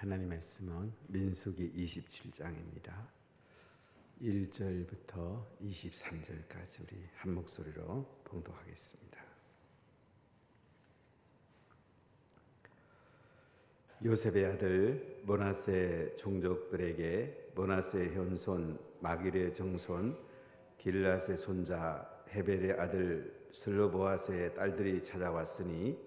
하나님 말씀은 민수기 27장입니다. 1절부터 23절까지 우리 한 목소리로 봉독하겠습니다. 요셉의 아들 므낫세 종족들에게 므낫세 현손 마길의 정손 길앗의 손자 헤벨의 아들 슬로보앗의 딸들이 찾아왔으니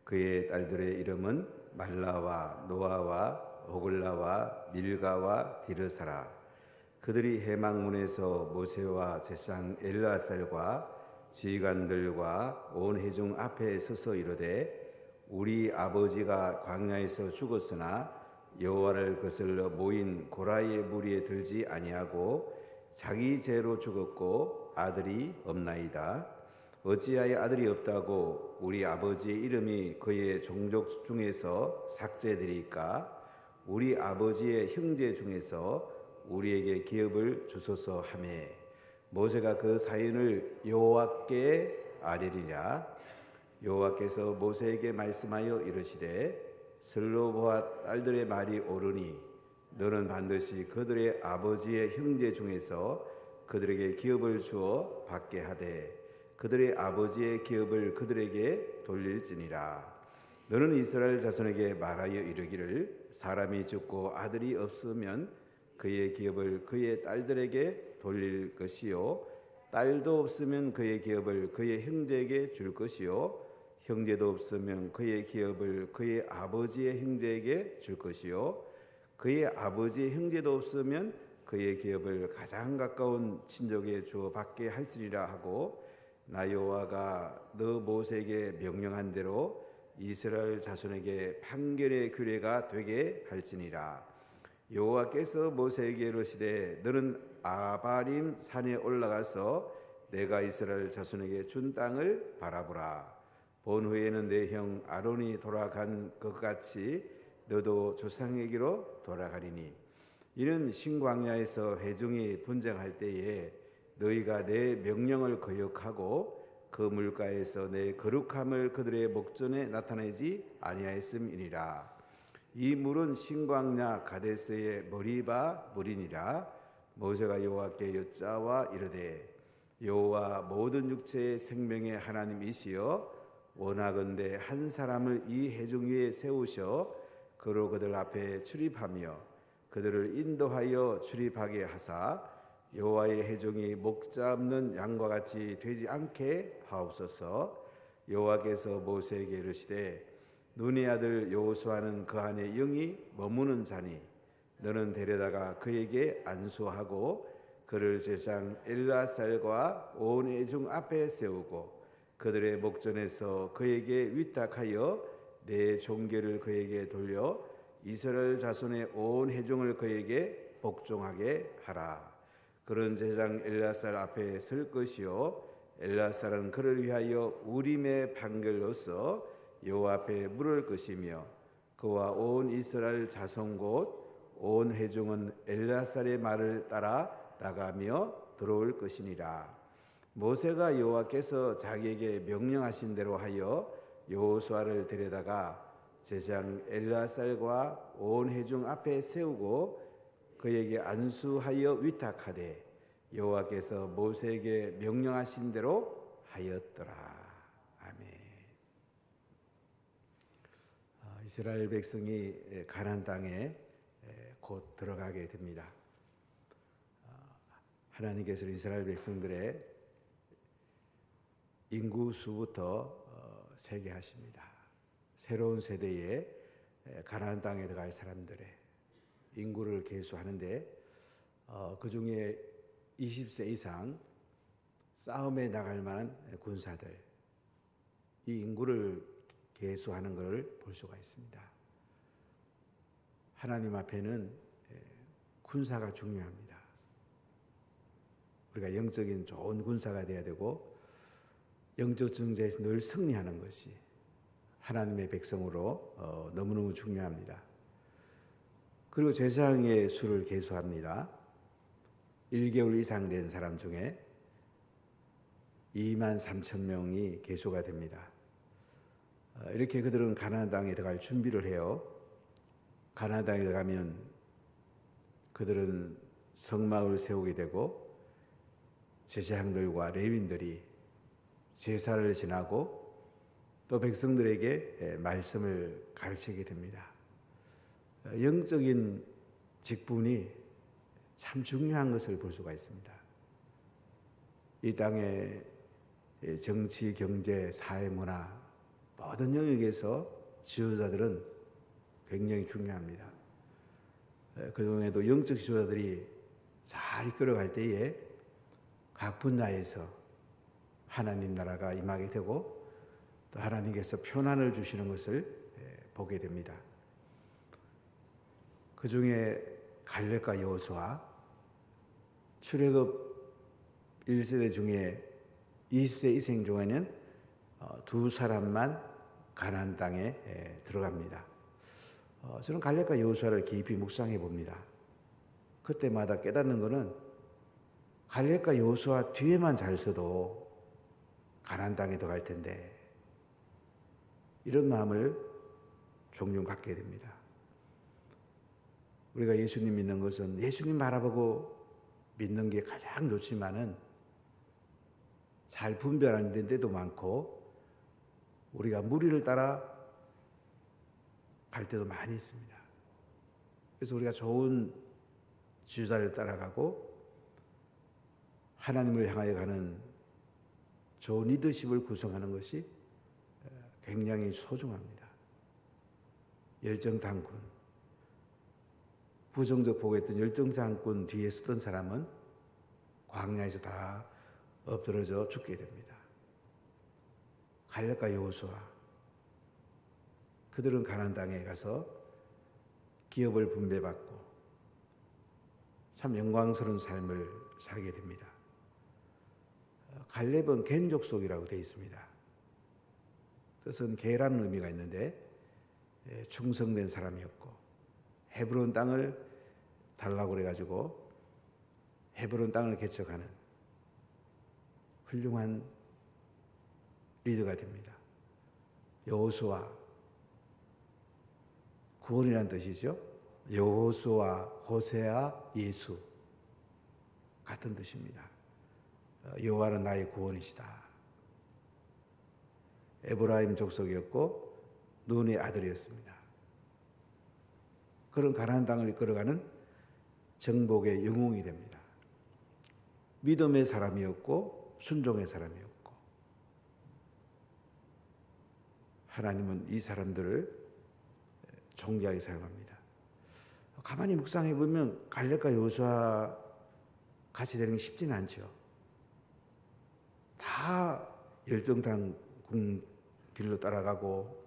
그의 딸들의 이름은 말라와 노아와 호글라와 밀가와 디르사라. 그들이 해망문에서 모세와 제사장 엘르아살과 지휘관들과 온 회중 앞에 서서 이르되 우리 아버지가 광야에서 죽었으나 여호와를 거슬러 모인 고라의 무리에 들지 아니하고 자기 죄로 죽었고 아들이 없나이다. 어찌하여 아들이 없다고 우리 아버지의 이름이 그의 종족 중에서 삭제되리까? 우리 아버지의 형제 중에서 우리에게 기업을 주소서 하매 모세가 그 사연을 여호와께 아뢰리라. 여호와께서 모세에게 말씀하여 이르시되 슬로보앗 딸들의 말이 옳으니 너는 반드시 그들의 아버지의 형제 중에서 그들에게 기업을 주어 받게 하되 그들의 아버지의 기업을 그들에게 돌릴지니라. 너는 이스라엘 자손에게 말하여 이르기를 사람이 죽고 아들이 없으면 그의 기업을 그의 딸들에게 돌릴 것이요 딸도 없으면 그의 기업을 그의 형제에게 줄 것이요 형제도 없으면 그의 기업을 그의 아버지의 형제에게 줄 것이요 그의 아버지의 형제도 없으면 그의 기업을 가장 가까운 친족에 주어 받게 할지니라 하고 나 여호와가 너 모세에게 명령한 대로 이스라엘 자손에게 판결의 규례가 되게 할지니라. 여호와께서 모세에게 이르시되 너는 아바림 산에 올라가서 내가 이스라엘 자손에게 준 땅을 바라보라. 본 후에는 내 형 아론이 돌아간 것 같이 너도 조상에게로 돌아가리니 이는 신광야에서 회중이 분쟁할 때에 너희가 내 명령을 거역하고 그 물가에서 내 거룩함을 그들의 목전에 나타내지 아니하였음이니라. 이 물은 신광야 가데스의 머리바 물이니라. 모세가 여호와께 여짜와 이르되 여호와 모든 육체의 생명의 하나님이시여 원하건대 한 사람을 이 회중 위에 세우셔 그로 그들 앞에 출입하며 그들을 인도하여 출입하게 하사 여호와의 회중이 목자 없는 양과 같이 되지 않게 하옵소서. 여호와께서 모세에게 이르시되 눈의 아들 여호수아는 그 안에 영이 머무는 자니 너는 데려다가 그에게 안수하고 그를 제사장 엘르아살과 온 회중 앞에 세우고 그들의 목전에서 그에게 위탁하여 내 종궤를 그에게 돌려 이스라엘 자손의 온 회중을 그에게 복종하게 하라. 그런 제사장 엘르아살 앞에 설 것이요 엘르아살은 그를 위하여 우림의 판결로서 여호와 앞에 물을 것이며 그와 온 이스라엘 자손 곧 온 회중은 엘르아살의 말을 따라 나가며 들어올 것이니라. 모세가 여호와께서 자기에게 명령하신 대로 하여 여호수아를 데려다가 제사장 엘르아살과 온 회중 앞에 세우고 그에게 안수하여 위탁하되 여호와께서 모세에게 명령하신 대로 하였더라. 아멘. 이스라엘 백성이 가나안 땅에 곧 들어가게 됩니다. 하나님께서 이스라엘 백성들의 인구수부터 세계하십니다. 새로운 세대에 가나안 땅에 들어갈 사람들의 인구를 계수하는데 그 중에 20세 이상 싸움에 나갈 만한 군사들 이 인구를 계수하는 것을 볼 수가 있습니다. 하나님 앞에는 군사가 중요합니다. 우리가 영적인 좋은 군사가 되어야 되고 영적 전쟁에서 늘 승리하는 것이 하나님의 백성으로 너무너무 중요합니다. 그리고 제사장의 수를 계수합니다. 1개월 이상 된 사람 중에 23,000명이 계수가 됩니다. 이렇게 그들은 가나안 땅에 들어갈 준비를 해요. 가나안 땅에 들어가면 그들은 성막을 세우게 되고 제사장들과 레위인들이 제사를 지나고 또 백성들에게 말씀을 가르치게 됩니다. 영적인 직분이 참 중요한 것을 볼 수가 있습니다. 이 땅의 정치, 경제, 사회, 문화 모든 영역에서 지도자들은 굉장히 중요합니다. 그중에도 영적 지도자들이 잘 이끌어갈 때에 각 분야에서 하나님 나라가 임하게 되고 또 하나님께서 편안을 주시는 것을 보게 됩니다. 그중에 갈렙과 여호수아, 출애굽 1세대 중에 20세 이생 중에는 두 사람만 가나안 땅에 들어갑니다. 저는 갈렙과 여호수아를 깊이 묵상해 봅니다. 그때마다 깨닫는 것은 갈렙과 여호수아 뒤에만 잘 서도 가나안 땅에 들어갈 텐데 이런 마음을 종종 갖게 됩니다. 우리가 예수님 믿는 것은 예수님 바라보고 믿는 게 가장 좋지만은 잘 분별하는 데도 많고 우리가 무리를 따라 갈 때도 많이 있습니다. 그래서 우리가 좋은 지도자를 따라가고 하나님을 향하여 가는 좋은 리더십을 구성하는 것이 굉장히 소중합니다. 열정당군, 부정적 보고했던 열정당군 뒤에 서던 사람은 광야에서 다 엎드러져 죽게 됩니다. 갈렙과 여호수아, 그들은 가나안 땅에 가서 기업을 분배받고 참 영광스러운 삶을 살게 됩니다. 갈렙은 겐 족속이라고 되어 있습니다. 뜻은 개라는 의미가 있는데 충성된 사람이었고 헤브론 땅을 달라고 그래가지고 헤브론 땅을 개척하는 훌륭한 리더가 됩니다. 여호수아, 구원이라는 뜻이죠. 여호수아, 호세아, 예수 같은 뜻입니다. 여호와는 나의 구원이시다. 에브라임 족속이었고 눈의 아들이었습니다. 그런 가나안 땅을 이끌어가는 정복의 영웅이 됩니다. 믿음의 사람이었고 순종의 사람이었고 하나님은 이 사람들을 존귀하게 사용합니다. 가만히 묵상해 보면 갈렙과 여호수아 같이 되는 게 쉽지는 않죠. 다 열정당군 길로 따라가고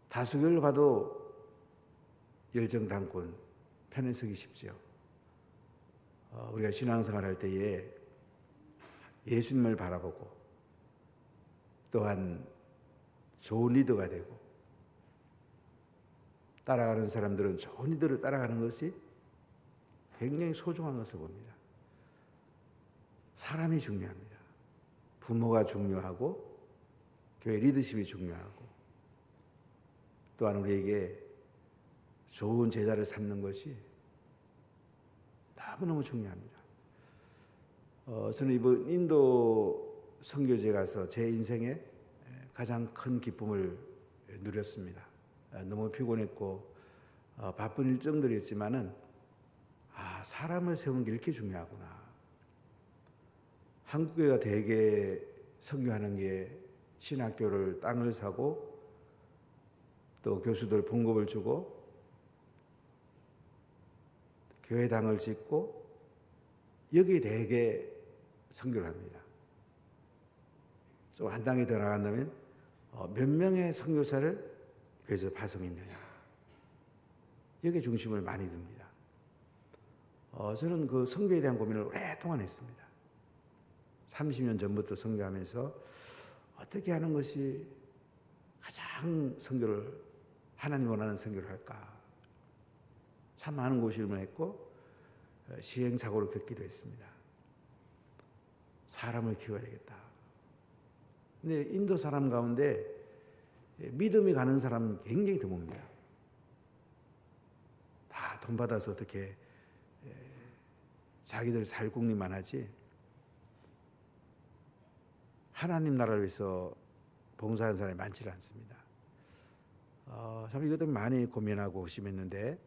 다수결로 봐도 열정당군 편에 서기 쉽죠. 우리가 신앙생활 할 때에 예수님을 바라보고 또한 좋은 리더가 되고 따라가는 사람들은 좋은 리더를 따라가는 것이 굉장히 소중한 것을 봅니다. 사람이 중요합니다. 부모가 중요하고 교회 리더십이 중요하고 또한 우리에게 좋은 제자를 삼는 것이 너무너무 중요합니다. 저는 이번 인도 선교지에 가서 제 인생에 가장 큰 기쁨을 누렸습니다. 너무 피곤했고 바쁜 일정들이었지만은 사람을 세우는 게 이렇게 중요하구나. 한국교회가 대개 선교하는 게 신학교를 땅을 사고 또 교수들 봉급을 주고 교회당을 짓고 여기에 대개 선교를 합니다. 좀 한 단계 더 나간다면 몇 명의 선교사를 교회에서 파송했느냐 여기에 중심을 많이 둡니다. 저는 그 선교에 대한 고민을 오랫동안 했습니다. 30년 전부터 선교하면서 어떻게 하는 것이 가장 선교를 하나님 원하는 선교를 할까 참 많은 고심을 했고 시행착오를 겪기도 했습니다. 사람을 키워야 되겠다. 근데 인도 사람 가운데 믿음이 가는 사람은 굉장히 드뭅니다. 돈 받아서 어떻게 자기들 살 궁리만 하지 하나님 나라를 위해서 봉사하는 사람이 많지 않습니다. 참 이것 때문에 많이 고민하고 심했는데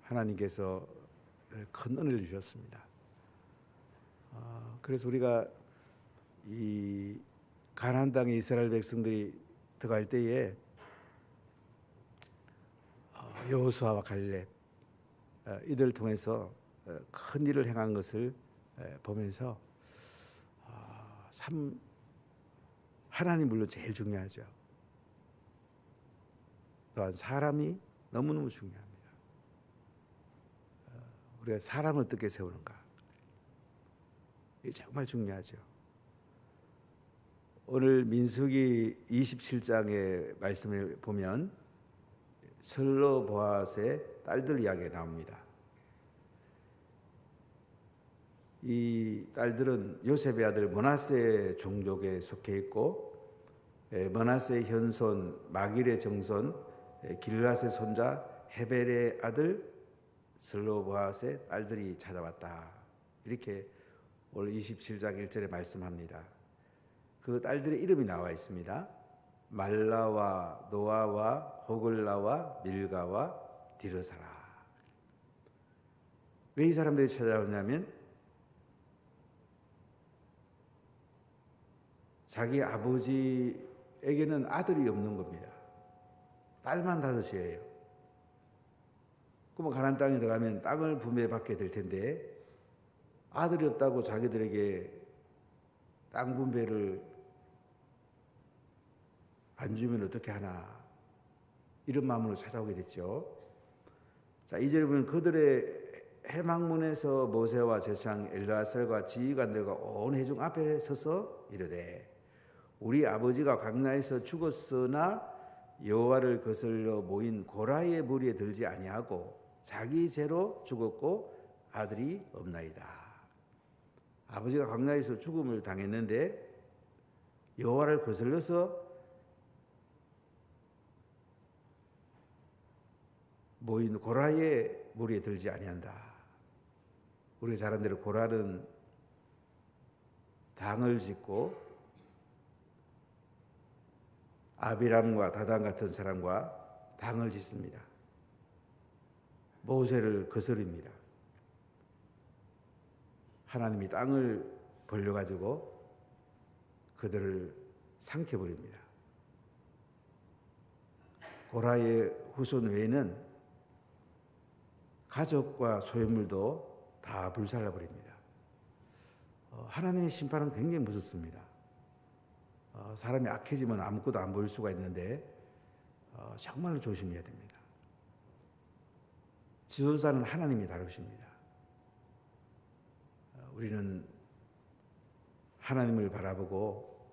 하나님께서 큰 은혜를 주셨습니다. 그래서 우리가 이 가나안 땅에 이스라엘 백성들이 들어갈 때에 여호수아와 갈렙 이들을 통해서 큰 일을 행한 것을 보면서 참 하나님 물론 제일 중요하죠. 또한 사람이 너무너무 중요합니다. 우리가 사람을 어떻게 세우는가 이게 정말 중요하죠. 오늘 민수기 27장의 말씀을 보면 슬로보아스의 딸들 이야기가 나옵니다. 이 딸들은 요셉의 아들 므낫세 종족에 속해 있고 므낫세의 현손 마길의 정손 길앗의 손자 헤벨의 아들 슬로보아스의 딸들이 찾아왔다. 이렇게 오늘 27장 1절에 말씀합니다. 그 딸들의 이름이 나와 있습니다. 말라와 노아와 호글라와 밀가와 디르사라. 왜 이 사람들이 찾아오냐면 자기 아버지에게는 아들이 없는 겁니다. 딸만 다섯이에요. 그럼 가나안 땅에 들어가면 땅을 분배받게 될 텐데 아들이 없다고 자기들에게 땅 분배를 안 주면 어떻게 하나 이런 마음으로 찾아오게 됐죠. 자, 이제 보면 그들의 해망문에서 모세와 제사장 엘르아살과 지휘관들과 온 회중 앞에 서서 이르되 우리 아버지가 광야에서 죽었으나 여호와를 거슬러 모인 고라의 무리에 들지 아니하고 자기 죄로 죽었고 아들이 없나이다. 아버지가 광야에서 죽음을 당했는데 여호와를 거슬러서 모인 고라의 무리에 들지 아니한다. 우리가 잘 아는 대로 고라는 당을 짓고 아비람과 다단 같은 사람과 당을 짓습니다. 모세를 거스릅니다. 하나님이 땅을 벌려가지고 그들을 삼켜버립니다. 고라의 후손 외에는 가족과 소유물도 다 불살라버립니다. 하나님의 심판은 굉장히 무섭습니다. 사람이 악해지면 아무것도 안 보일 수가 있는데 정말로 조심해야 됩니다. 지도자는 하나님이 다루십니다. 우리는 하나님을 바라보고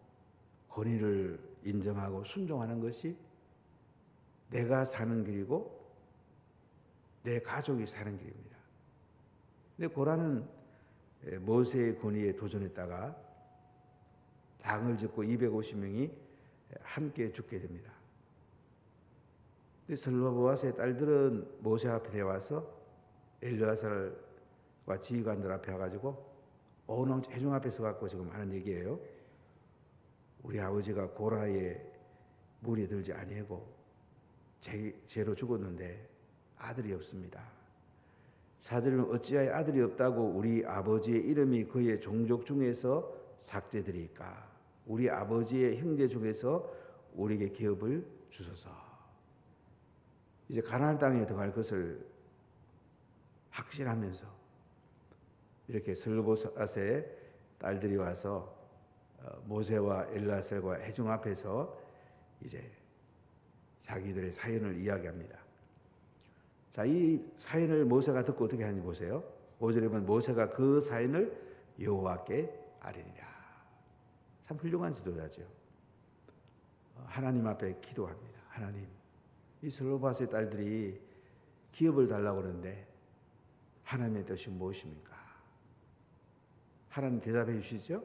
권위를 인정하고 순종하는 것이 내가 사는 길이고 내 가족이 사는 길입니다. 근데 고라는 모세의 권위에 도전했다가 당을 짓고 250명이 함께 죽게 됩니다. 근데 슬로보아스의 딸들은 모세 앞에 대와서 엘르아살과 지휘관들 앞에 와가지고 온 회중 앞에 서갖고 지금 하는 얘기예요. 우리 아버지가 고라의 무리에 들지 아니하고 죄로 죽었는데 아들이 없습니다. 4절은 어찌하여 아들이 없다고 우리 아버지의 이름이 그의 종족 중에서 삭제되리까? 우리 아버지의 형제 중에서 우리에게 기업을 주소서. 이제 가나안 땅에 들어갈 것을 확신하면서 이렇게 슬로보아스의 딸들이 와서 모세와 엘르아살과 회중 앞에서 이제 자기들의 사연을 이야기합니다. 자, 이 사연을 모세가 듣고 어떻게 하는지 보세요. 5절에 보면 모세가 그 사연을 여호와께 아뢰니라. 참 훌륭한 지도자죠. 하나님 앞에 기도합니다. 하나님, 이 슬로바스의 딸들이 기업을 달라고 하는데 하나님의 뜻이 무엇입니까? 하나님 대답해 주시죠.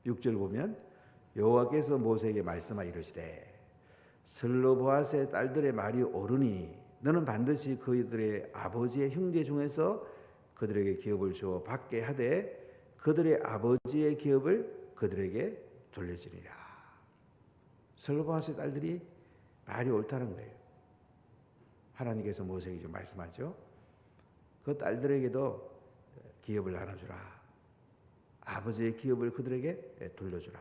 6절 보면 여호와께서 모세에게 말씀하여 이르시되 슬로보아스의 딸들의 말이 옳으니 너는 반드시 그들의 아버지의 형제 중에서 그들에게 기업을 주어 받게 하되 그들의 아버지의 기업을 그들에게 돌려주리라. 슬로보아스의 딸들이 말이 옳다는 거예요. 하나님께서 모세에게 좀 말씀하죠. 그 딸들에게도 기업을 나눠주라. 아버지의 기업을 그들에게 돌려주라.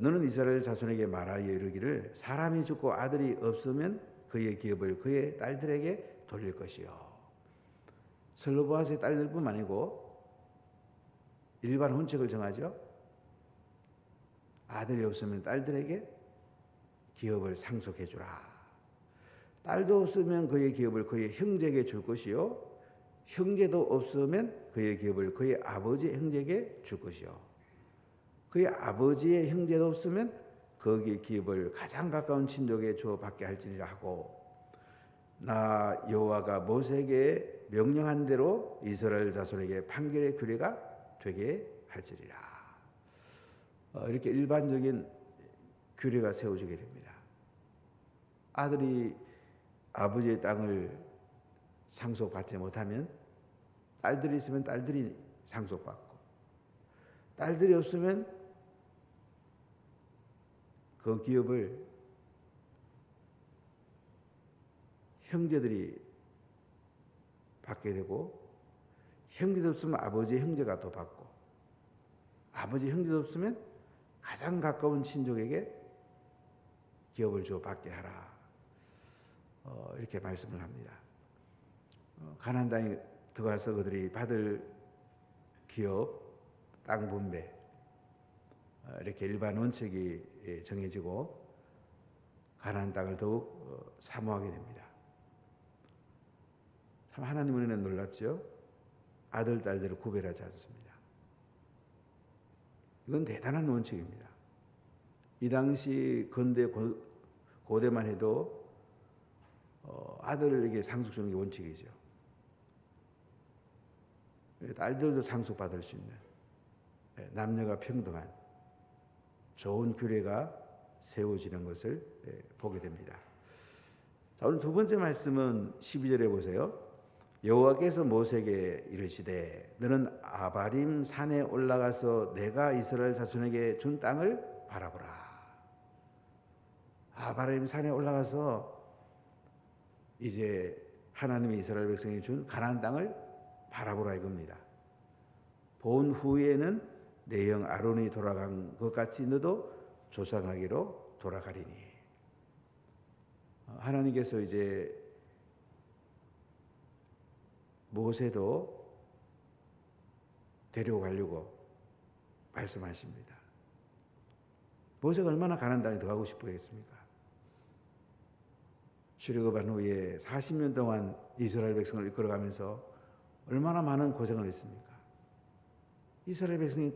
너는 이스라엘 자손에게 말하여 이르기를 사람이 죽고 아들이 없으면 그의 기업을 그의 딸들에게 돌릴 것이요. 슬로보아스의 딸들뿐만 아니고 일반 혼책을 정하죠. 아들이 없으면 딸들에게 기업을 상속해 주라. 딸도 없으면 그의 기업을 그의 형제에게 줄 것이요. 형제도 없으면 그의 기업을 그의 아버지의 형제에게 줄 것이요. 그의 아버지의 형제도 없으면 거기에 기업을 가장 가까운 친족에 주어 받게 할지니라 하고 나 여호와가 모세에게 명령한 대로 이스라엘 자손에게 판결의 규례가 되게 할지니라. 이렇게 일반적인 규례가 세워지게 됩니다. 아들이 아버지의 땅을 상속받지 못하면 딸들이 있으면 딸들이 상속받고 딸들이 없으면 그 기업을 형제들이 받게 되고 형제도 없으면 아버지의 형제가 또 받고 아버지 형제도 없으면 가장 가까운 친족에게 기업을 주어 받게 하라. 이렇게 말씀을 합니다. 가나안 땅에 들어가서 그들이 받을 기업, 땅 분배 이렇게 일반 원칙이 정해지고 가나안 땅을 더욱 사모하게 됩니다. 참 하나님 은혜는 놀랍죠. 아들, 딸들을 구별하지 않습니다. 이건 대단한 원칙입니다. 이 당시 근대 고대만 해도 아들에게 상속 주는 게 원칙이죠. 딸들도 상속받을 수 있는 남녀가 평등한 좋은 규례가 세워지는 것을 보게 됩니다. 자, 오늘 두 번째 말씀은 12절에 보세요. 여호와께서 모세에게 이르시되 너는 아바림 산에 올라가서 내가 이스라엘 자손에게 준 땅을 바라보라. 아바림 산에 올라가서 이제 하나님이 이스라엘 백성이 준 가나안 땅을 바라보라 이겁니다. 본 후에는 내 형 아론이 돌아간 것 같이 너도 조상하기로 돌아가리니. 하나님께서 이제 모세도 데려가려고 말씀하십니다. 모세가 얼마나 가나안 땅에 들어가고 싶어 했습니까? 출애굽한 후에 40년 동안 이스라엘 백성을 이끌어가면서 얼마나 많은 고생을 했습니까? 이스라엘 백성이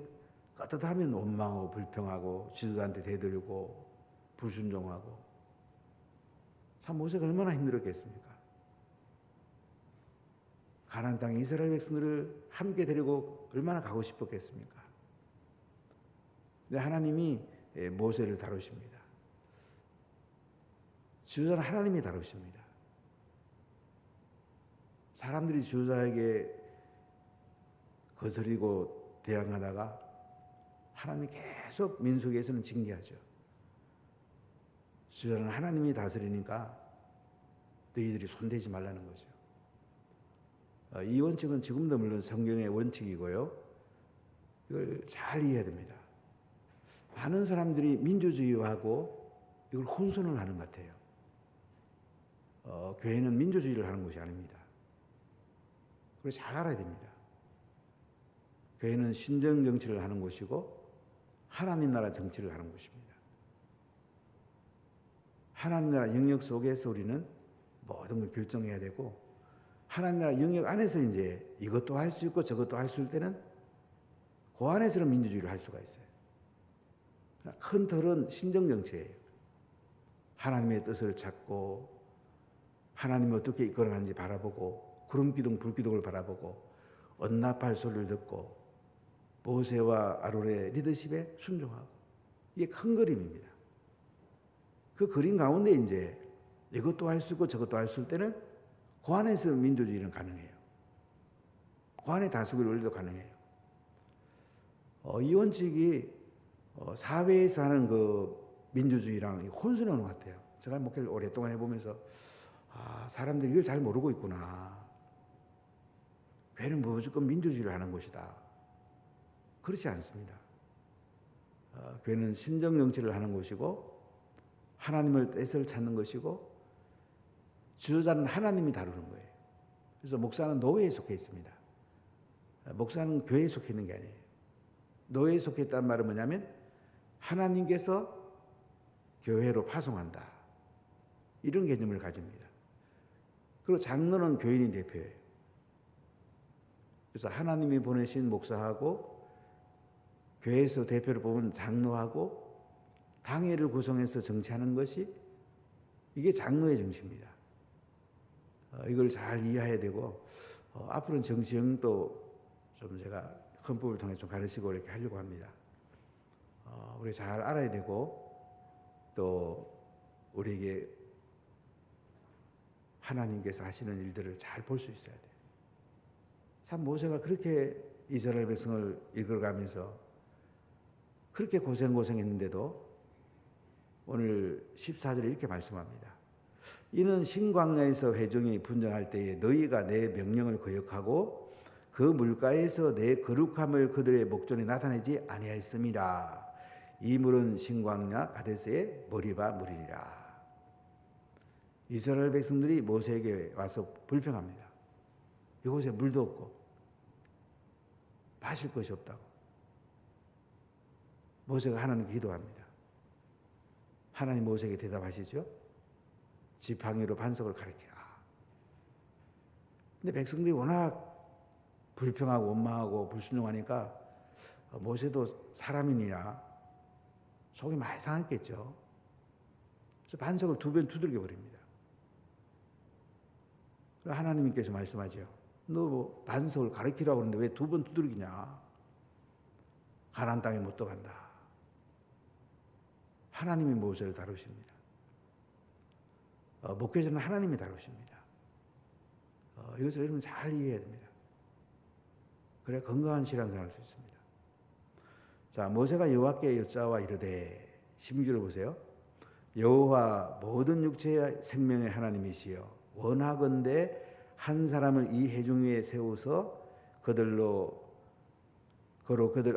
떳떳하면 원망하고 불평하고 지도자한테 대들고 불순종하고 참 모세가 얼마나 힘들었겠습니까? 가나안 땅에 이스라엘 백성들을 함께 데리고 얼마나 가고 싶었겠습니까? 근데 하나님이 모세를 다루십니다. 지도자는 하나님이 다루십니다. 사람들이 지도자에게 거스리고 대항하다가 하나님이 계속 민수기에서는 징계하죠. 지도자는 하나님이 다스리니까 너희들이 손대지 말라는 거죠. 이 원칙은 지금도 물론 성경의 원칙이고요. 이걸 잘 이해해야 됩니다. 많은 사람들이 민주주의하고 이걸 혼선을 하는 것 같아요. 교회는 민주주의를 하는 것이 아닙니다. 그걸 잘 알아야 됩니다. 교회는 신정 정치를 하는 곳이고 하나님 나라 정치를 하는 곳입니다. 하나님 나라 영역 속에서 우리는 모든 걸 결정해야 되고 하나님 나라 영역 안에서 이제 이것도 할 수 있고 저것도 할 수 있을 때는 그 안에서는 민주주의를 할 수가 있어요. 큰 틀은 신정 정치예요. 하나님의 뜻을 찾고 하나님이 어떻게 이끌어가는지 바라보고 구름기둥 불기둥을 바라보고 언납할 소리를 듣고 모세와 아론의 리더십에 순종하고 이게 큰 그림입니다. 그 그림 가운데 이제 이것도 할 수 있고 저것도 할 수 있을 때는 그 안에서 민주주의는 가능해요. 그 안에 다수결 원리도 가능해요. 이 원칙이 사회에서 하는 그 민주주의랑 혼선해 오는 것 같아요. 제가 목회를 오랫동안 해보면서 사람들이 이걸 잘 모르고 있구나. 교회는 무조건 민주주의를 하는 곳이다. 그렇지 않습니다. 교회는 신정 정치를 하는 곳이고 하나님의 뜻을 찾는 것이고 지도자는 하나님이 다루는 거예요. 그래서 목사는 노예에 속해 있습니다. 목사는 교회에 속해 있는 게 아니에요. 노예에 속해 있다는 말은 뭐냐면 하나님께서 교회로 파송한다. 이런 개념을 가집니다. 그리고 장로는 교인이 대표예요. 그래서 하나님이 보내신 목사하고 교회에서 대표를 뽑은 장로하고 당회를 구성해서 정치하는 것이 이게 장로의 정치입니다. 이걸 잘 이해해야 되고 앞으로는 정치형도 좀 제가 헌법을 통해 좀 가르치고 이렇게 하려고 합니다. 우리 잘 알아야 되고 또 우리에게 하나님께서 하시는 일들을 잘 볼 수 있어야 돼요. 참 모세가 그렇게 이스라엘 백성을 이끌어가면서 그렇게 고생했는데도 오늘 14절에 이렇게 말씀합니다. 이는 신광야에서 회중이 분정할 때에 너희가 내 명령을 거역하고 그 물가에서 내 거룩함을 그들의 목전에 나타내지 아니하였음이라. 이 물은 신광야 가데스의 머리바 물이니라. 이스라엘 백성들이 모세에게 와서 불평합니다. 이곳에 물도 없고 마실 것이 없다고. 모세가 하나님께 기도합니다. 하나님 모세에게 대답하시죠. 지팡이로 반석을 가리키라. 근데 백성들이 워낙 불평하고 원망하고 불순종하니까 모세도 사람이니라 속이 많이 상했겠죠. 그래서 반석을 2번 두들겨 버립니다. 하나님께서 말씀하죠. 너 반석을 가리키라고 그러는데 왜 2번 두들기냐. 가나안 땅에 못 들어간다. 하나님이 모세를 다루십니다. 목회자는 하나님이 다루십니다. 이것을 여러분 잘 이해해야 됩니다. 그래야 건강한 신앙생활을 할 수 있습니다. 자, 모세가 여호와께 여짜와 이르되 16절을 보세요. 여호와 모든 육체의 생명의 하나님이시여 원하건대 한 사람을 이 회중 위에 세우서 그들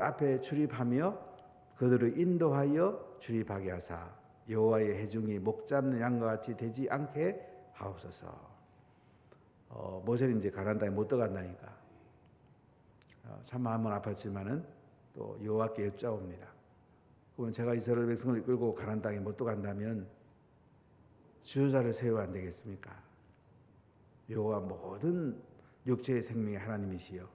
앞에 출입하며 그들을 인도하여 출입하게 하사 여호와의 회중이 목 잡는 양과 같이 되지 않게 하옵소서. 모세는 이제 가나안 땅에 못 들어간다니까 참 마음은 아팠지만은 또 여호와께 여짜옵니다. 그럼 제가 이스라엘 백성을 이끌고 가나안 땅에 못 들어간다면 지도자를 세워야 안 되겠습니까? 여호와 모든 육체의 생명의 하나님이시여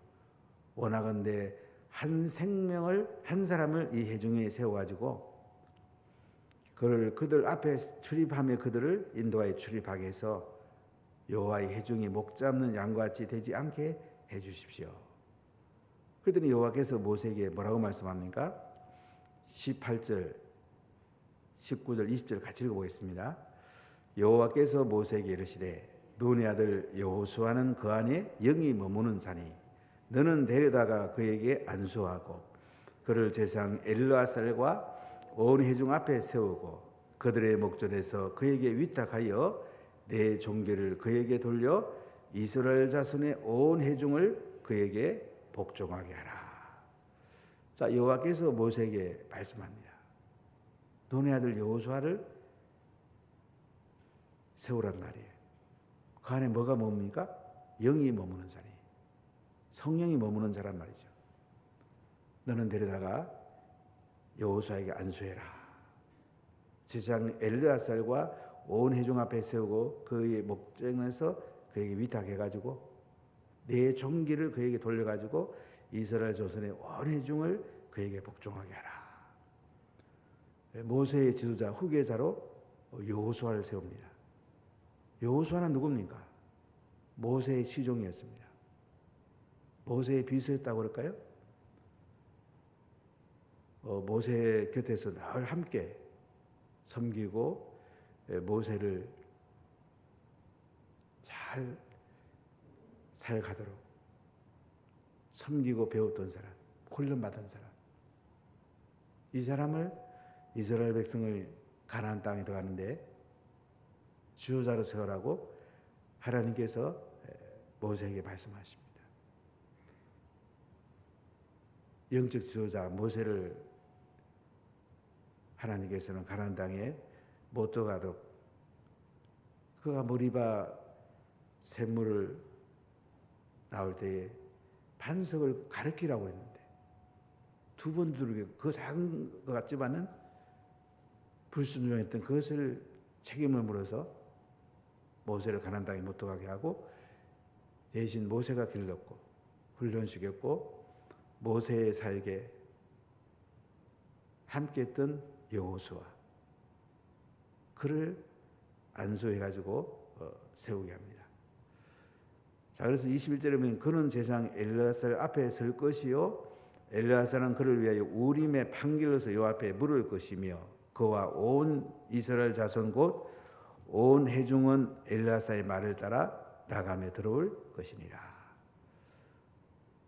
원하건대 한 사람을 이 회중에 세워가지고 그들 앞에 출입하며 그들을 인도하여 출입하게 해서 여호와의 회중이 목 잡는 양과 같이 되지 않게 해주십시오. 그랬더니 여호와께서 모세에게 뭐라고 말씀합니까? 18절, 19절, 20절 같이 읽어보겠습니다. 여호와께서 모세에게 이르시되 눈의 아들 여호수아는 그 안에 영이 머무는 자니 너는 데려다가 그에게 안수하고 그를 제사장 엘르아살과 온 회중 앞에 세우고 그들의 목전에서 그에게 위탁하여 내 종교를 그에게 돌려 이스라엘 자손의 온 회중을 그에게 복종하게 하라. 자, 여호와께서 모세에게 말씀합니다. 눈의 아들 여호수아를 세우란 말이에요. 그 안에 뭐가 뭡니까? 영이 머무는 자리. 성령이 머무는 자란 말이죠. 너는 데려다가 여호수아에게 안수해라. 제사장 엘르아살과 온 회중 앞에 세우고 그의 목전에서 그에게 위탁해가지고 내 종기를 그에게 돌려가지고 이스라엘 조선의 온 회중을 그에게 복종하게 하라. 모세의 지도자 후계자로 여호수아를 세웁니다. 여호수아는 누굽니까? 모세의 시종이었습니다. 모세의 비서였다고 그럴까요? 모세 곁에서 늘 함께 섬기고 모세를 잘 사역하도록 섬기고 배웠던 사람, 훈련받은 사람, 이 사람을 이스라엘 백성을 가나안 땅에 들어가는데 지도자로 세우라고 하나님께서 모세에게 말씀하십니다. 영적 지도자 모세를 하나님께서는 가나안 땅에 못 들어가도록, 그가 머리바 샘물을 나올 때에 반석을 가리키라고 했는데 두 번 두르게, 그 작은 것 같지만은 불순종했던 그것을 책임을 물어서 모세를 가나안 땅에 못 들어가게 하고 대신 모세가 길렀고 훈련시켰고 모세의 사역에 함께했던 여호수아, 그를 안수해가지고 세우게 합니다. 자, 그래서 21절에 보면 그는 제사장 엘르아살 앞에 설 것이요 엘르아살은 그를 위하여 우림의 판결로서 요 앞에 물을 것이며 그와 온 이스라엘 자손 곧 온 회중은 엘르아살의 말을 따라 나가며 들어올 것이니라.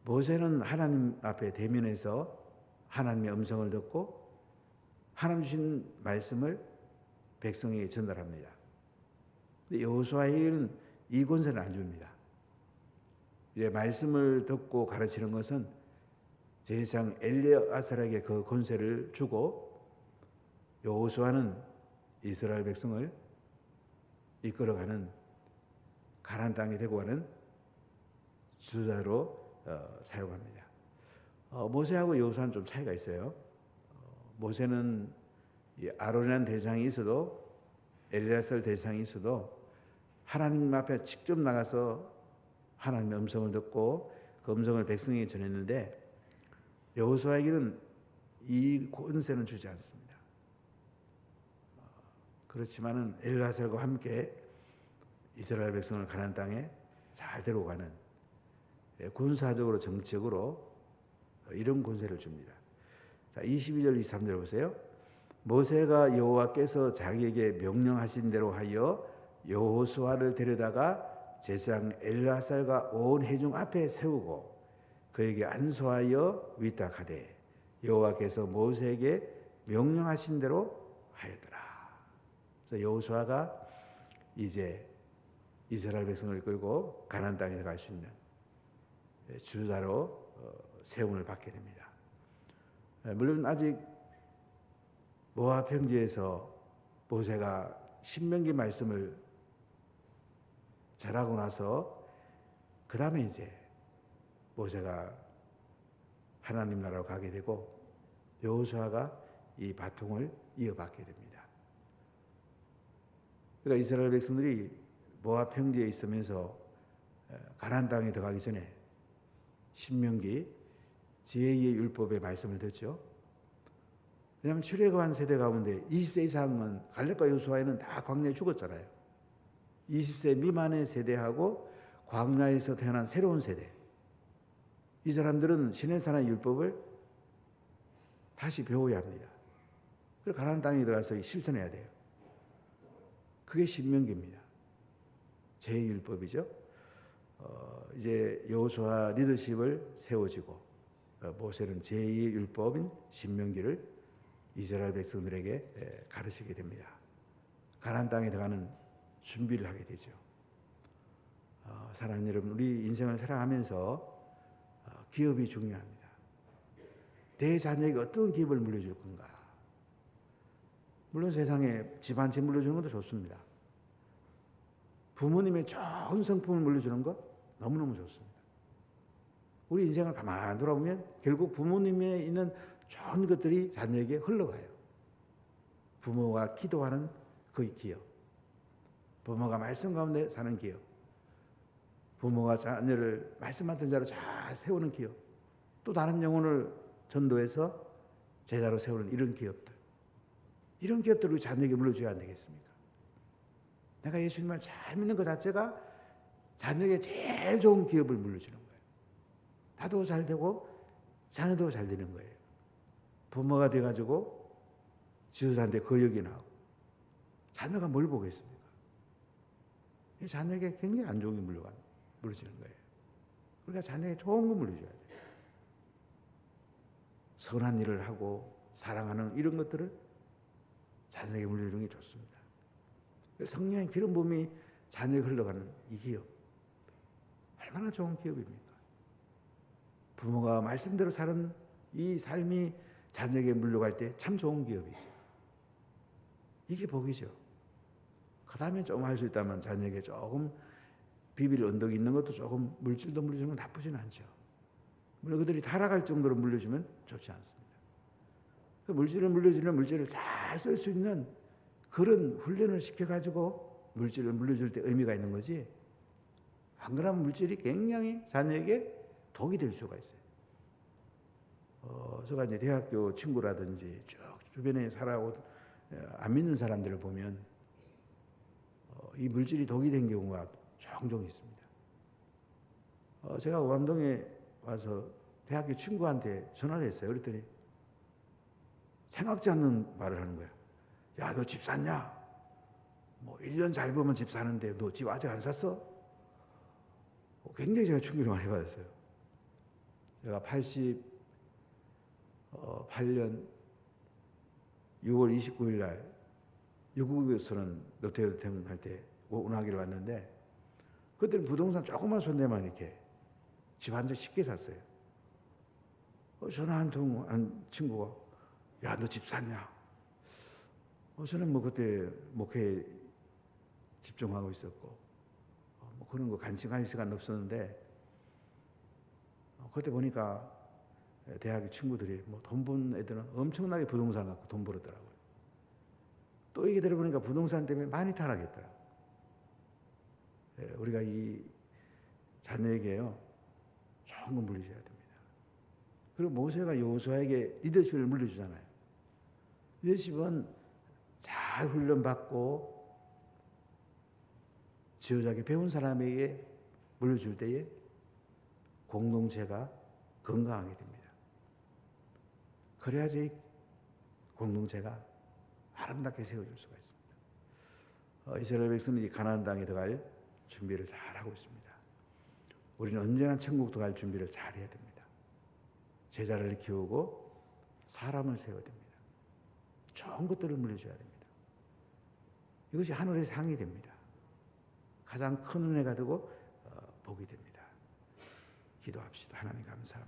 모세는 하나님 앞에 대면해서 하나님의 음성을 듣고 하나님 주신 말씀을 백성에게 전달합니다. 근데 여호수아에게는 이 권세는 안 줍니다. 이제 말씀을 듣고 가르치는 것은 제사장 엘르아살에게 그 권세를 주고 여호수아는 이스라엘 백성을 이끌어가는 가나안 땅에 데리고 가는 지도자로 사용합니다. 모세하고 여호수아는 좀 차이가 있어요. 모세는 아론이라는 대장이 있어도 엘르아살 대장이 있어도 하나님 앞에 직접 나가서 하나님의 음성을 듣고 그 음성을 백성에게 전했는데 여호수아에게는 이 권세는 주지 않습니다. 그렇지만은 엘르아살과 함께 이스라엘 백성을 가나안 땅에 잘 데려가는 군사적으로 정치적으로 이런 권세를 줍니다. 자, 22절 23절 보세요. 모세가 여호와께서 자기에게 명령하신 대로 하여 여호수아를 데려다가 제사장 엘르아살과 온 회중 앞에 세우고 그에게 안수하여 위탁하되 여호와께서 모세에게 명령하신 대로 하였더라. 그래서 여호수아가 이제 이스라엘 백성을 끌고 가나안 땅에 갈 수 있는 주자로 세움을 받게 됩니다. 물론 아직 모압 평지에서 모세가 신명기 말씀을 전하고 나서 그 다음에 이제 모세가 하나님 나라로 가게 되고 여호수아가 이 바통을 이어받게 됩니다. 그러니까 이스라엘 백성들이 모압 평지에 있으면서 가나안 땅에 들어가기 전에 신명기 제2의 율법의 말씀을 듣죠. 왜냐하면 출애굽한 세대 가운데 20세 이상은 갈렙과 여호수아에는 다 광야에 죽었잖아요. 20세 미만의 세대하고 광야에서 태어난 새로운 세대, 이 사람들은 시내산의 율법을 다시 배워야 합니다. 그래서 가나안 땅에 들어가서 실천해야 돼요. 그게 신명기입니다. 제2율법이죠. 이제 여호수아 리더십을 세워지고 모세는 제2율법인 신명기를 이스라엘 백성들에게 가르치게 됩니다. 가나안 땅에 들어가는 준비를 하게 되죠. 사랑하는 여러분, 우리 인생을 살아가면서 기업이 중요합니다. 내 자녀에게 어떤 기업을 물려줄 건가? 물론 세상에 집 한 채 물려주는 것도 좋습니다. 부모님의 좋은 성품을 물려주는 것 너무너무 좋습니다. 우리 인생을 가만히 돌아보면 결국 부모님에 있는 좋은 것들이 자녀에게 흘러가요. 부모가 기도하는 그 기업, 부모가 말씀 가운데 사는 기업, 부모가 자녀를 말씀 같은 자로 잘 세우는 기업, 또 다른 영혼을 전도해서 제자로 세우는 이런 기업들, 이런 기업들을 자녀에게 물려줘야 안 되겠습니까? 내가 예수님을 잘 믿는 것 자체가 자녀에게 제일 좋은 기업을 물려주는 거예요. 나도 잘 되고 자녀도 잘 되는 거예요. 부모가 돼가지고 지도자한테 거역이 나오고 자녀가 뭘 보겠습니까? 이 자녀에게 굉장히 안 좋은 게 물려지는 거예요. 그러니까 자녀에게 좋은 거 물려줘야 돼요. 선한 일을 하고 사랑하는 이런 것들을 자녀에게 물려주는 게 좋습니다. 성령의 기름 부음이 자녀에게 흘러가는 이 기업, 얼마나 좋은 기업입니까? 부모가 말씀대로 사는 이 삶이 자녀에게 물려갈 때 참 좋은 기업이죠. 이게 복이죠. 그 다음에 좀 할 수 있다면 자녀에게 조금 비빌 언덕이 있는 것도 조금 물질도 물려주는 건 나쁘진 않죠. 물론 그들이 타락할 정도로 물려주면 좋지 않습니다. 그 물질을 물려주는 물질을 잘 쓸 수 있는 그런 훈련을 시켜가지고 물질을 물려줄 때 의미가 있는 거지. 안 그러면 물질이 굉장히 자녀에게 독이 될 수가 있어요. 제가 이제 대학교 친구라든지 쭉 주변에 살아온 안 믿는 사람들을 보면 이 물질이 독이 된 경우가 종종 있습니다. 제가 원암동에 와서 대학교 친구한테 전화를 했어요. 그랬더니 생각지 않는 말을 하는 거야. 야, 너 집 샀냐? 뭐 1년 잘 보면 집 사는데 너 집 아직 안 샀어? 굉장히 제가 충격을 많이 받았어요. 제가 88년 6월 29일 날 유국에서는 롯데호텔 할 때 운하기를 왔는데 그때는 부동산 조그만 손대만 이렇게 집 한 채 쉽게 샀어요. 전화 한 통 한 친구가 야, 너 집 샀냐? 저는 뭐 그때 목회에 집중하고 있었고 뭐 그런 거 간직할 시간 없었는데 그때 보니까 대학 친구들이 뭐 돈 번 애들은 엄청나게 부동산 갖고 돈 벌었더라고요. 또 얘기 들어보니까 부동산 때문에 많이 타락했더라고요. 우리가 이 자녀에게요 좋은 거 물려줘야 됩니다. 그리고 모세가 여호수아에게 리더십을 물려주잖아요. 리더십은 잘 훈련받고 지도자에게 배운 사람에게 물려줄 때에 공동체가 건강하게 됩니다. 그래야지 공동체가 아름답게 세워질 수가 있습니다. 이스라엘 백성들이 가나안 땅에 들어갈 준비를 잘 하고 있습니다. 우리는 언제나 천국 들어갈 준비를 잘 해야 됩니다. 제자를 키우고 사람을 세워야 됩니다. 좋은 것들을 물려줘야 됩니다. 이것이 하늘의 상이 됩니다. 가장 큰 은혜가 되고 복이 됩니다. 기도합시다. 하나님 감사합니다.